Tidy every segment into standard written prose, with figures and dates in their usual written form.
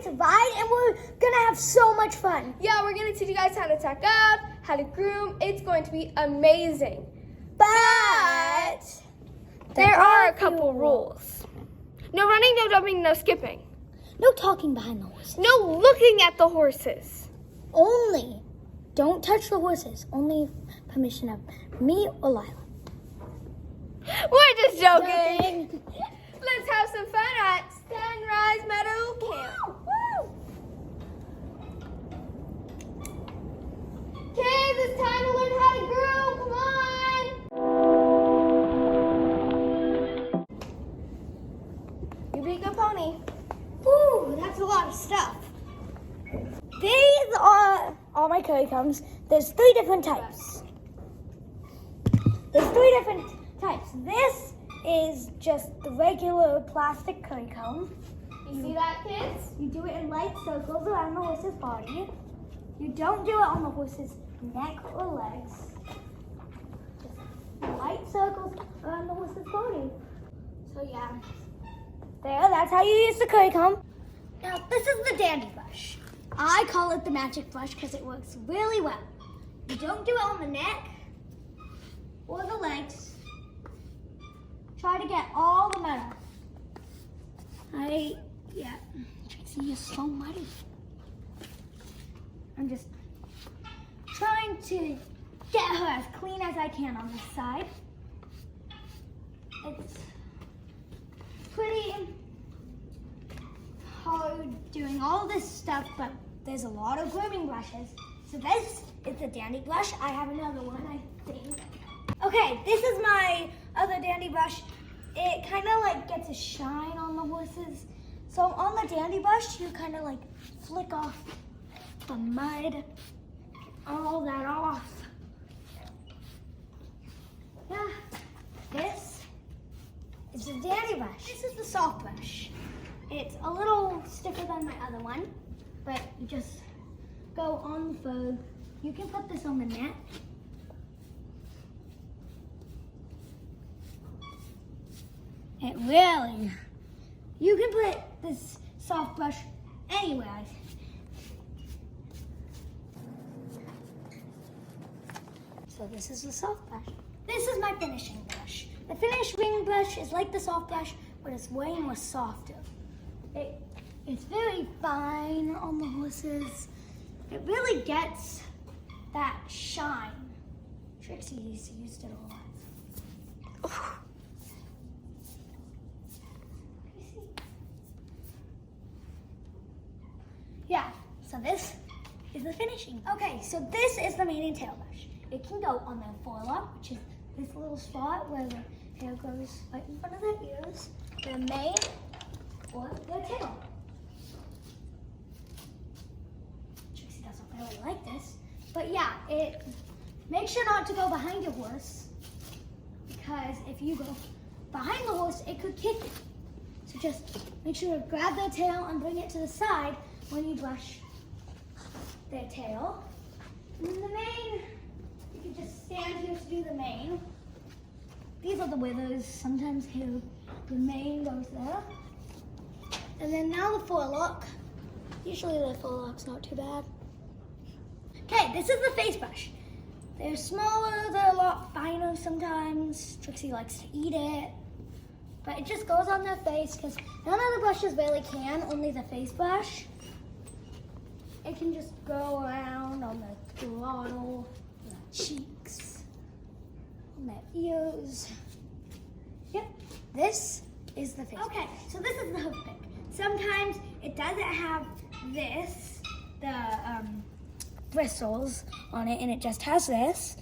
to ride, and we're gonna have so much fun. Yeah, we're gonna teach you guys how to tack up, how to groom. It's going to be amazing. But There are a couple rules. No running, no jumping, no skipping. no talking behind the horses. No looking at the horses. Only, don't touch the horses. Only permission of me or Lila. We're just joking. Let's have some fun at Sunrise Meadow Camp. Kids, it's time to learn how to groom. Come on. You be a good pony. Woo, that's a lot of stuff. These are all my curry combs. There's 3 different types. This is just the regular plastic curry comb. You see that, kids? You do it in light circles around the horse's body. You don't do it on the horse's neck or legs. Just light circles around the horse's body. So yeah, that's how you use the curry comb. Now this is the dandy brush. I call it the magic brush because it works really well. You don't do it on the neck or the legs. Try to get all the mud off. Trixie, you're so muddy. I'm just trying to get her as clean as I can on this side. It's pretty hard doing all this stuff, but there's a lot of grooming brushes. So this is the dandy brush. I have another one, I think. Okay, this is my other dandy brush. It kind of like gets a shine on the horses. So on the dandy brush, you kind of like flick off the mud, all that off. Yeah, this is the dandy brush. This is the soft brush. It's a little stiffer than my other one, but you just go on the fur. You can put this on the neck. You can put this soft brush anywhere. So this is the soft brush. This is my finishing brush. The finishing brush is like the soft brush, but it's way more softer. It's very fine on the horses. It really gets that shine. Trixie used it a lot. Yeah, so this is the finishing. Okay, so this is the mane and tail brush. It can go on the forelock, which is this little spot where the hair goes right in front of their ears, their mane, or their tail. Trixie doesn't really like this, but yeah, make sure not to go behind your horse, because if you go behind the horse, it could kick you. So just make sure to grab their tail and bring it to the side when you brush their tail. And then the mane, you can just stand here to do the mane. These are the withers. Sometimes here the mane goes there. And then now the forelock. Usually the forelock's not too bad. Okay, this is the face brush. They're smaller, they're a lot finer sometimes. Trixie likes to eat it. But it just goes on their face because none of the brushes really can, only the face brush. It can just go around on the throttle, on the cheeks, on their ears. Yep, this is the face. Okay, so this is the hoof pick. Sometimes it doesn't have this, the bristles on it, and it just has this.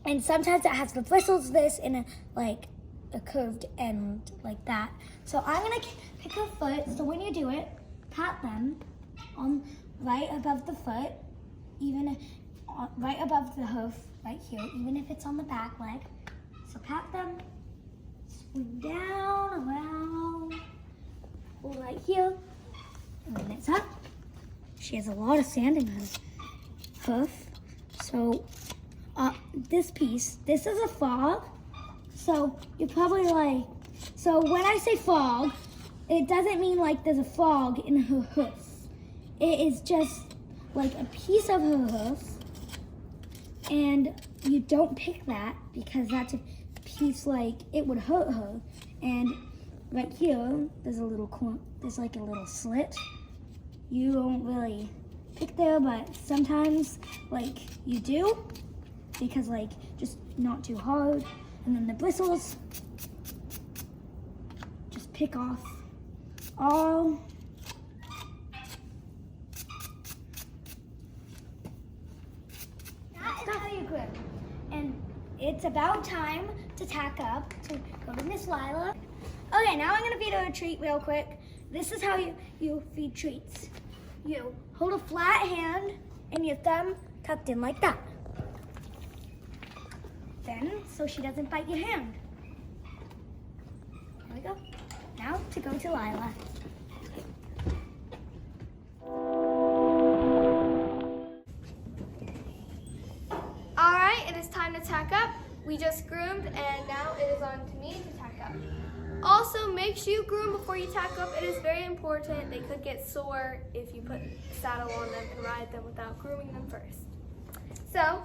And sometimes it has the bristles, this, and a curved end like that. So I'm gonna pick her foot. So when you do it, pat them on right above the foot, even right above the hoof, right here, even if it's on the back leg. So pat them, swing down, around, pull right here, and then it's up. She has a lot of sand in her hoof. So this piece, this is a fog. So you're probably like, so when I say fog, it doesn't mean like there's a frog in her hoof. It is just like a piece of her hoof, and you don't pick that because that's a piece like it would hurt her. And right here, there's there's like a little slit. You don't really pick there, but sometimes like you do because like just not too hard. And then the bristles, just pick off all. That is how you grip. And it's about time to tack up to go to Miss Lila. Okay, now I'm gonna feed her a treat real quick. This is how you feed treats. You hold a flat hand and your thumb tucked in like that. Then, so she doesn't bite your hand. There we go. Now to go to Lila. All right, it is time to tack up. We just groomed, and now it is on to me to tack up. Also, make sure you groom before you tack up. It is very important. They could get sore if you put a saddle on them and ride them without grooming them first. So,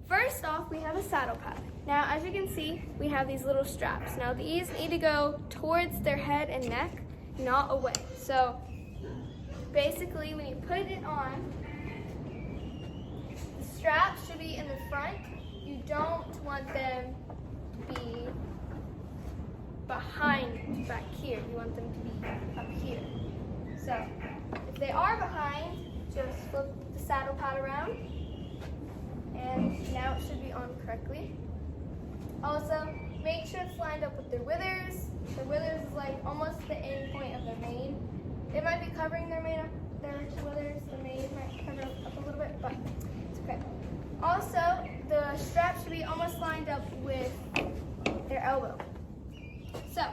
first off, we have a saddle pad. Now, as you can see, we have these little straps. Now, these need to go towards their head and neck, not away. So, basically, when you put it on, the straps should be in the front. You don't want them to be behind back here. You want them to be up here. So, if they are behind, just flip the saddle pad around. And now it should be on correctly. Also, make sure it's lined up with their withers. Their withers is like almost the end point of their mane. It might be covering their mane, their withers. The mane might cover up a little bit, but it's okay. Also, the strap should be almost lined up with their elbow. So,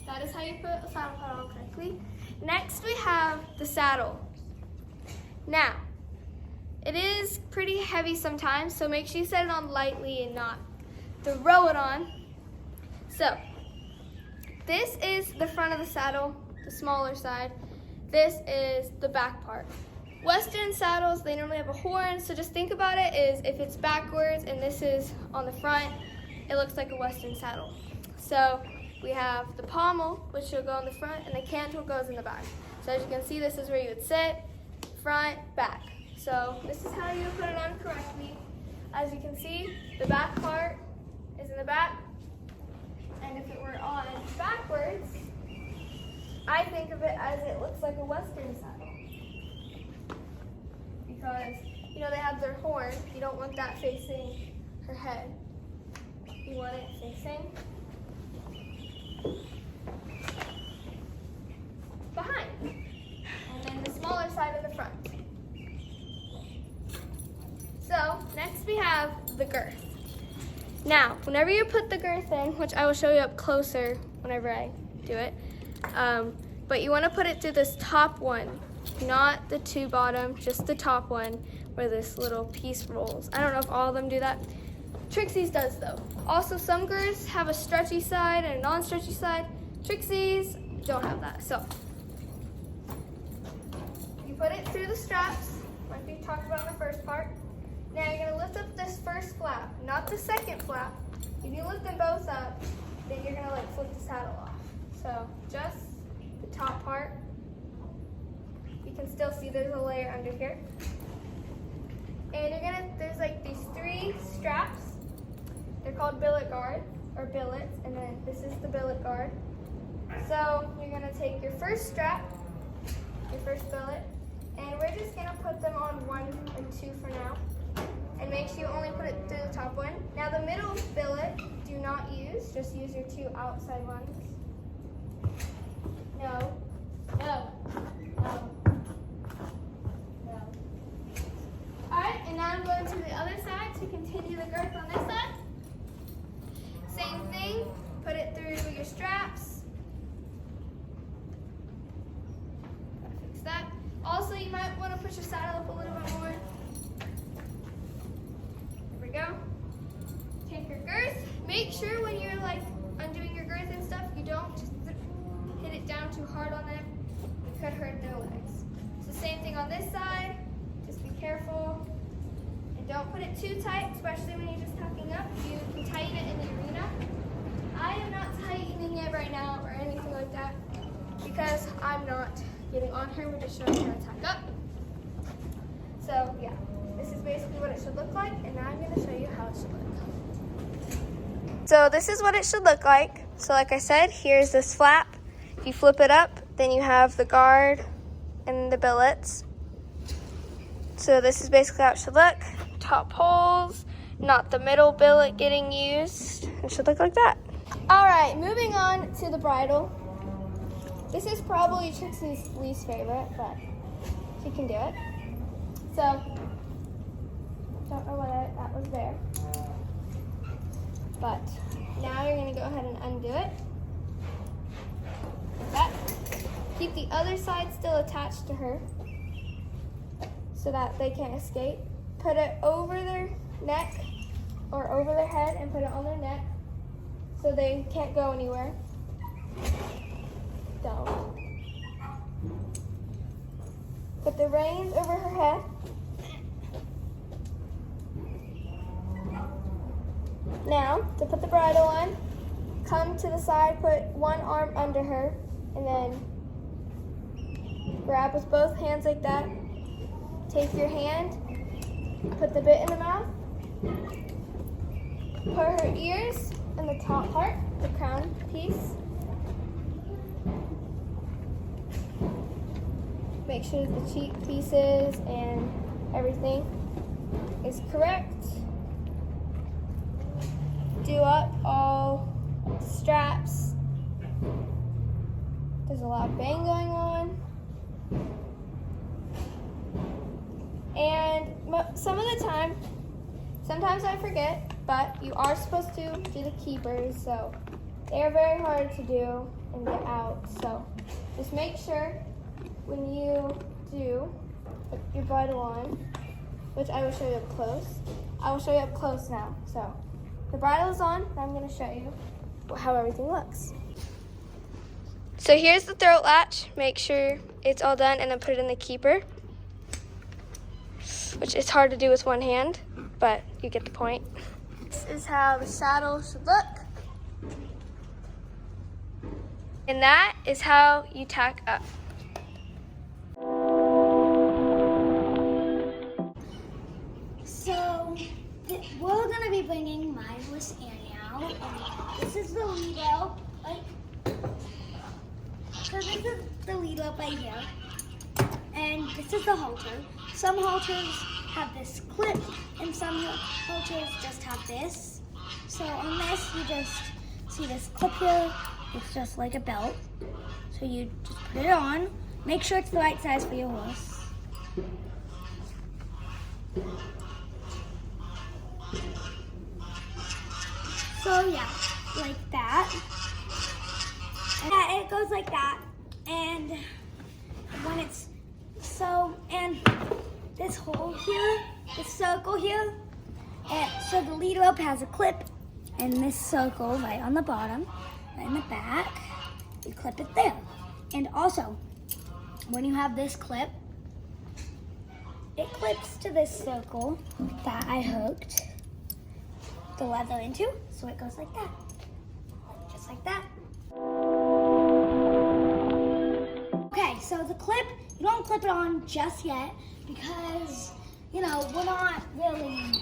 that is how you put a saddle pad on correctly. Next, we have the saddle. Now, it is pretty heavy sometimes, so make sure you set it on lightly and not throw it on. So, this is the front of the saddle, the smaller side. This is the back part. Western saddles, they normally have a horn, so just think about it as if it's backwards and this is on the front, it looks like a Western saddle. So, we have the pommel, which will go on the front, and the cantle goes in the back. So as you can see, this is where you would sit, front, back. So this is how you put it on correctly. As you can see, the back part is in the back. And if it were on backwards, I think of it as it looks like a Western saddle. Because, you know, they have their horn. You don't want that facing her head. You want it facing behind. And then the smaller side of the front. So, next we have the girth. Now, whenever you put the girth in, which I will show you up closer whenever I do it, but you want to put it through this top one, not the two bottom, just the top one where this little piece rolls. I don't know if all of them do that. Trixie's does though. Also, some girths have a stretchy side and a non-stretchy side. Trixie's don't have that. So, you put it through the straps, like we talked about in the first part. Now you're going to lift up this first flap, not the second flap. If you lift them both up, then you're going to like flip the saddle off. So just the top part. You can still see there's a layer under here. And you're going to, there's like these three straps. They're called billet guard, or billets, and then this is the billet guard. So you're going to take your first strap, your first billet, and we're just going to put them on one and two for now. And make sure you only put it through the top one. Now the middle billet, do not use. Just use your two outside ones. No. No. No. No. Alright, and now I'm going to the other side to continue the girth on this side. Same thing. Put it through your straps. Gotta fix that. Also, you might want to push your saddle up a little bit more. Go. Take your girth. Make sure when you're like undoing your girth and stuff, you don't hit it down too hard on them, it could hurt their legs. It's the same thing on this side. Just be careful. And don't put it too tight, especially when you're just tucking up. You can tighten it in the arena. I am not tightening it right now or anything like that because I'm not getting on her. We're just showing her how to tuck up. So yeah, this is basically what it should look like, and now I'm going to show you how it should look. So this is what it should look like. So like I said, here's this flap. If you flip it up, then you have the guard and the billets. So this is basically how it should look. Top holes, not the middle billet getting used. It should look like that. All right, moving on to the bridle. This is probably Trixie's least favorite, but she can do it. So, don't know why that was there. But now you're gonna go ahead and undo it. Like that. Keep the other side still attached to her so that they can't escape. Put it over their neck or over their head and put it on their neck so they can't go anywhere. Don't. Put the reins over her head. Now, to put the bridle on, come to the side, put one arm under her, and then grab with both hands like that. Take your hand, put the bit in the mouth, put her ears in the top part, the crown piece. Make sure the cheek pieces and everything is correct. Do up all straps. There's a lot of bang going on. And some of the time, sometimes I forget, but you are supposed to do the keepers, so they are very hard to do and get out. So just make sure when you do put your bridle on, which I will show you up close. I will show you up close now. So the bridle is on, and I'm going to show you how everything looks. So here's the throat latch. Make sure it's all done and then put it in the keeper, which is hard to do with one hand, but you get the point. This is how the saddle should look. And that is how you tack up. So we're going to be bringing my horse Annie out. This is the lead rope. So this is the lead rope right here. And this is the halter. Some halters have this clip and some halters just have this. So on this, you just see this clip here. It's just like a belt. So you just put it on. Make sure it's the right size for your horse. So yeah, like that. And it goes like that. And when it's and this hole here, this circle here, and so the lead rope has a clip and this circle right on the bottom, right in the back, you clip it there. And also, when you have this clip, it clips to this circle that I hooked the leather into, so it goes like that, just like that. Okay, so the clip, you don't clip it on just yet because, you know, we're not really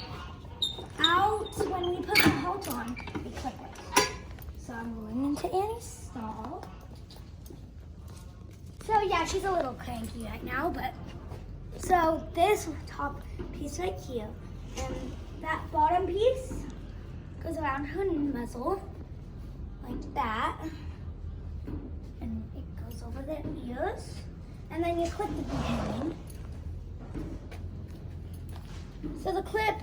out. When we put the halter on, we clip it. So I'm going into Annie's stall. So yeah, she's a little cranky right now, but so this top piece right here and that bottom piece goes around her muzzle like that, and it goes over the ears, and then you clip the beginning. So the clip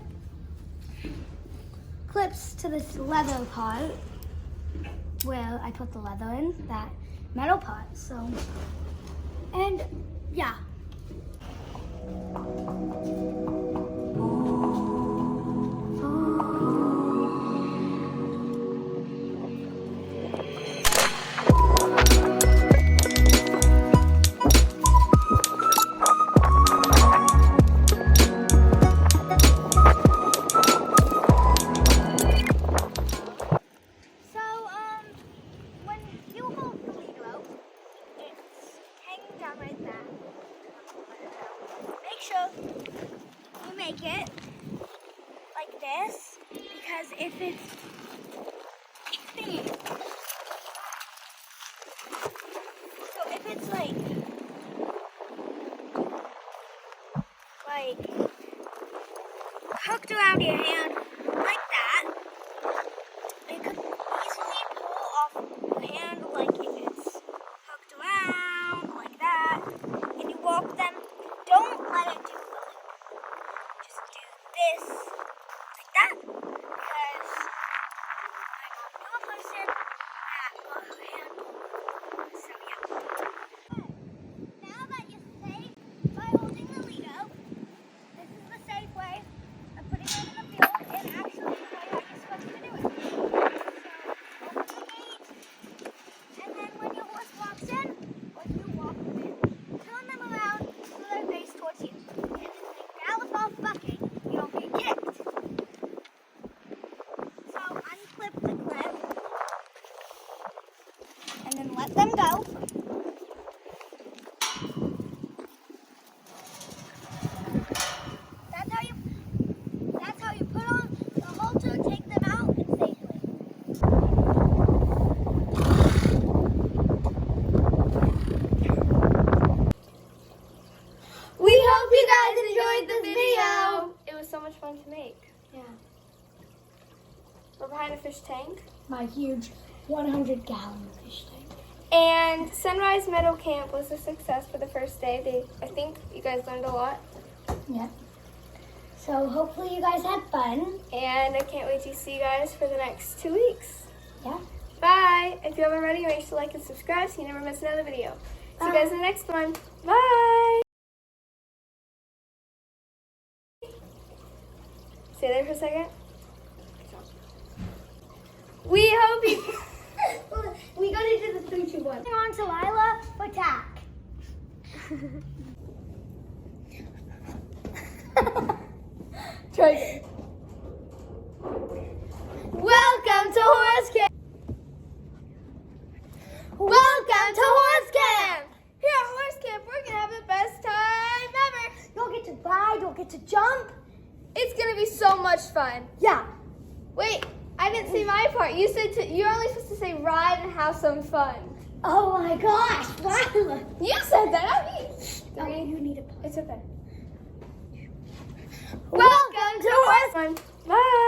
clips to this leather part where I put the leather in, that metal part. So, and yeah. sure you make it like this, because if it's so if it's like hooked around your hand like that, it could easily pull off your hand. Like if it's hooked around like that, and you walk them, don't let it do just do this like that, because I'm not a person that will handle. So yeah. Now that you're safe by holding the Lido, this is the safe way of putting it in the field and actually the way that you're supposed to do it. So open the gate, and then when your horse walks in, or you walk them in, turn them around so they face towards you. And if they gallop off bucking, you don't get kicked. So unclip the clip, and then let them go. That's how you put on the halter, take them out, and safely. We hope you guys enjoyed the video. It was so much fun to make. Yeah. We're behind a fish tank. My huge 100-gallon fish tank. And Sunrise Meadow Camp was a success for the first day. I think you guys learned a lot. Yep. So hopefully you guys had fun. And I can't wait to see you guys for the next 2 weeks. Yeah. Bye. If you haven't already, make sure to like and subscribe so you never miss another video. See you guys in the next one. Bye. Stay there for a second. We hope you... We gotta do the 3, 2, 1. On to Lila for tack. Try again. Welcome to Horse Camp. Welcome to Horse Camp. Here at Horse Camp, we're gonna have the best time ever. You'll get to ride, you'll get to jump. It's gonna be so much fun. Yeah. Wait, I didn't say my part. You said you're only supposed to say ride and have some fun. Oh my gosh, Lila. You said that, not me. No, you need a pause. It's okay. Welcome to Horse Camp. Bye.